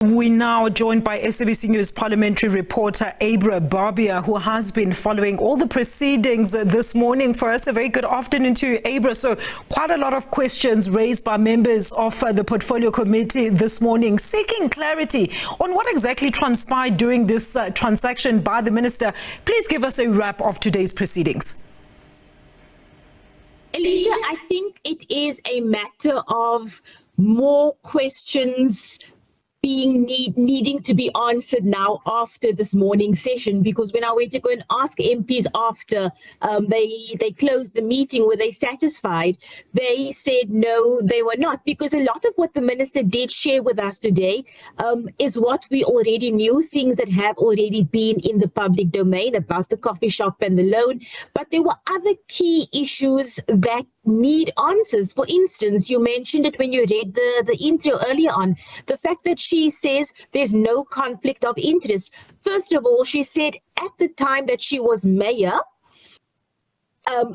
We're now joined by SABC News parliamentary reporter Abra Barbier, who has been following all the proceedings this morning for us. A very good afternoon to you, Abra. So quite a lot of questions raised by members of the Portfolio Committee this morning, seeking clarity on what exactly transpired during this transaction by the Minister. Please give us a wrap of today's proceedings. Alicia, I think it is a matter of more questions needing to be answered now after this morning session, because when I went to go and ask MPs after they closed the meeting, were they satisfied, they said no, they were not, because a lot of what the minister did share with us today is what we already knew, things that have already been in the public domain about the coffee shop and the loan, but there were other key issues that need answers. For instance, you mentioned it when you read the intro earlier on, the fact that she says there's no conflict of interest. First of all, she said at the time that she was mayor,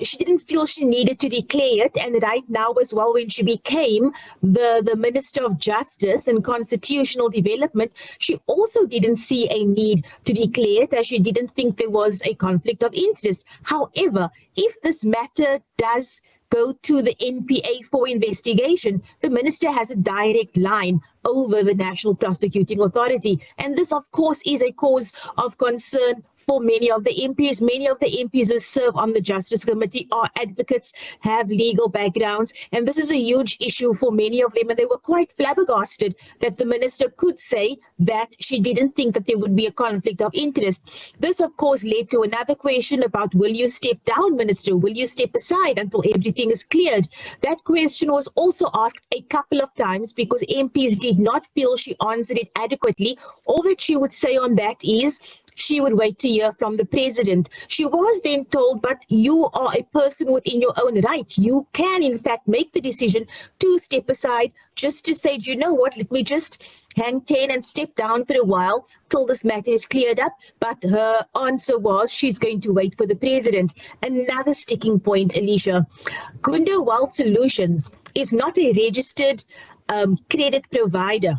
she didn't feel she needed to declare it, and right now as well, when she became the Minister of Justice and Constitutional Development, she also didn't see a need to declare it, as she didn't think there was a conflict of interest. However, if this matter does go to the NPA for investigation, the minister has a direct line over the National Prosecuting Authority. And this, of course, is a cause of concern for many of the MPs. Many of the MPs who serve on the Justice Committee are advocates, have legal backgrounds, and this is a huge issue for many of them. And they were quite flabbergasted that the minister could say that she didn't think that there would be a conflict of interest. This, of course, led to another question about, will you step down, minister? Will you step aside until everything is cleared? That question was also asked a couple of times because MPs did not feel she answered it adequately. All that she would say on that is she would wait to hear from the president. She was then told, but you are a person within your own right. You can, in fact, make the decision to step aside, just to say, you know what, let me just hang 10 and step down for a while till this matter is cleared up. But her answer was she's going to wait for the president. Another sticking point, Alicia, Gundo Wealth Solutions is not a registered credit provider.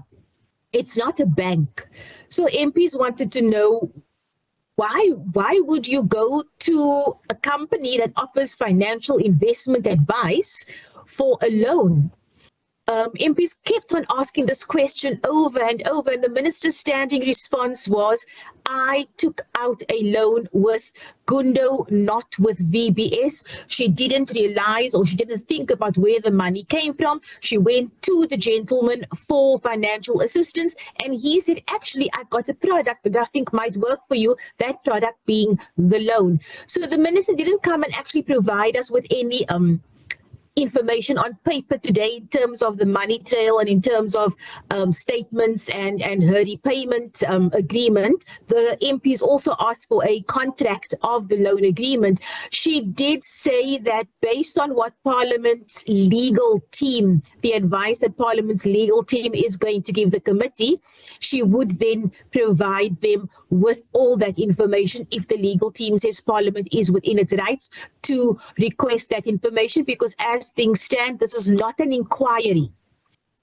It's not a bank. So MPs wanted to know, why would you go to a company that offers financial investment advice for a loan? MPs kept on asking this question over and over, and the minister's standing response was, I took out a loan with Gundo, not with VBS. She didn't realize, or she didn't think about where the money came from. She went to the gentleman for financial assistance, and he said, actually, I've got a product that I think might work for you, that product being the loan. So the minister didn't come and actually provide us with any information on paper today in terms of the money trail and in terms of statements and her repayment agreement. The MPs also asked for a contract of the loan agreement. She did say that based on what Parliament's legal team, the advice that Parliament's legal team is going to give the committee, she would then provide them with all that information if the legal team says Parliament is within its rights to request that information, because as things stand, this is not an inquiry.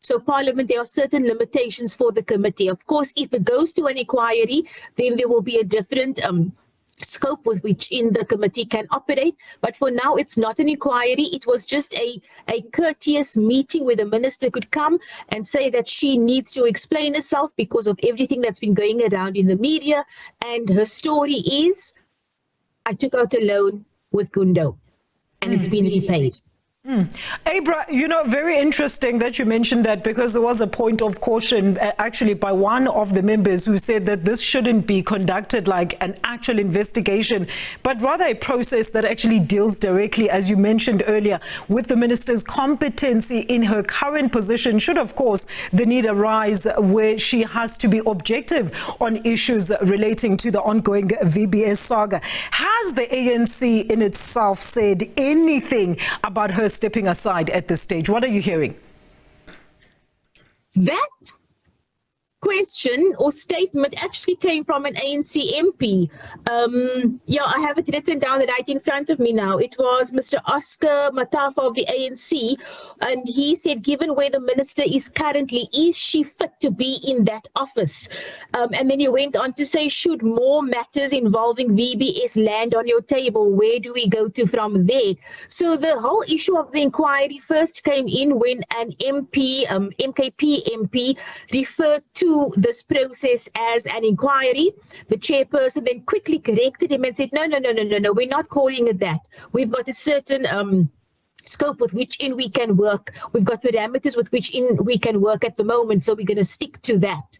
So Parliament, there are certain limitations for the committee. Of course, if it goes to an inquiry, then there will be a different scope with which in the committee can operate. But for now, it's not an inquiry. It was just a courteous meeting where the minister could come and say that she needs to explain herself because of everything that's been going around in the media. And her story is, I took out a loan with Gundo and it's been repaid. Abra, very interesting that you mentioned that, because there was a point of caution actually by one of the members who said that this shouldn't be conducted like an actual investigation, but rather a process that actually deals directly, as you mentioned earlier, with the minister's competency in her current position, should of course the need arise where she has to be objective on issues relating to the ongoing VBS saga. Has the ANC in itself said anything about her stepping aside at this stage? What are you hearing? That question or statement actually came from an ANC MP. I have it written down right in front of me now. It was Mr. Oscar Matafa of the ANC, and he said, given where the minister is currently, is she fit to be in that office? And then he went on to say, should more matters involving VBS land on your table, where do we go to from there? So the whole issue of the inquiry first came in when an MP, MKP MP, referred to this process as an inquiry. The chairperson then quickly corrected him and said, no, we're not calling it that. We've got a certain scope with which in we can work. We've got parameters with which in we can work at the moment, so we're going to stick to that.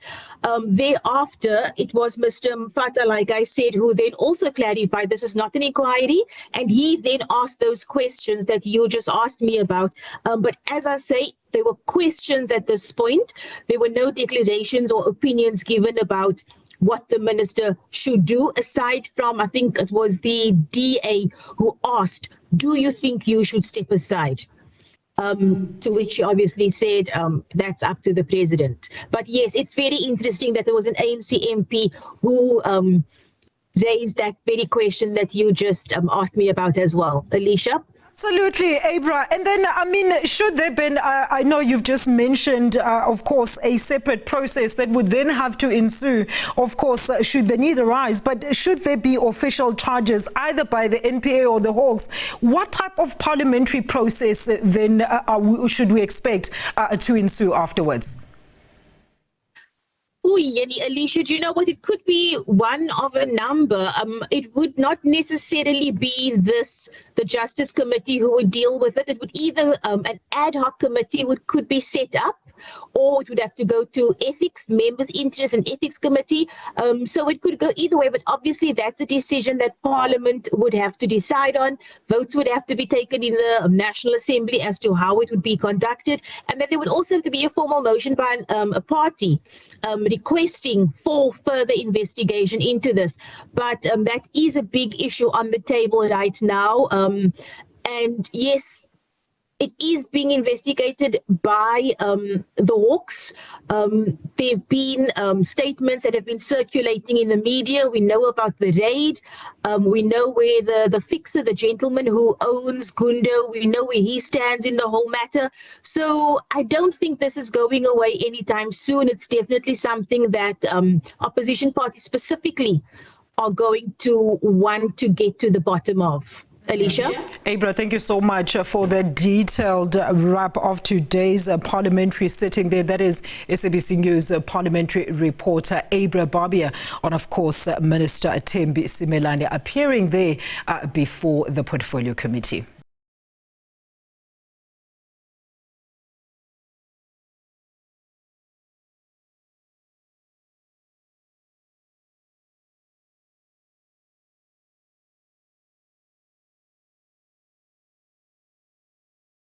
Thereafter, it was Mr. Mfata, like I said, who then also clarified this is not an inquiry, and he then asked those questions that you just asked me about. But as I say, there were questions at this point. There were no declarations or opinions given about what the minister should do, aside from, I think it was the DA who asked, do you think you should step aside? To which she obviously said, that's up to the president. But yes, it's very interesting that there was an ANC MP who raised that very question that you just asked me about as well. Alicia? Absolutely, Abra. And then, I mean, should there be, I know you've just mentioned, of course, a separate process that would then have to ensue, of course, should the need arise, but should there be official charges either by the NPA or the Hawks, what type of parliamentary process then should we expect to ensue afterwards? Alicia, do you know what? It could be one of a number. It would not necessarily be the Justice Committee who would deal with it. It would either an ad hoc committee could be set up, or it would have to go to ethics, members' interest and ethics committee. So it could go either way, but obviously that's a decision that Parliament would have to decide on. Votes would have to be taken in the National Assembly as to how it would be conducted. And then there would also have to be a formal motion by a party requesting for further investigation into this. But that is a big issue on the table right now. And yes, it is being investigated by the Hawks. There have been statements that have been circulating in the media. We know about the raid. We know where the fixer, the gentleman who owns Gundo, we know where he stands in the whole matter. So I don't think this is going away anytime soon. It's definitely something that opposition parties specifically are going to want to get to the bottom of. Alicia? Abra, thank you so much for the detailed wrap of today's parliamentary sitting there. That is SABC News parliamentary reporter Abra Barbier on, of course, Minister Thembi Simelane appearing there before the Portfolio Committee.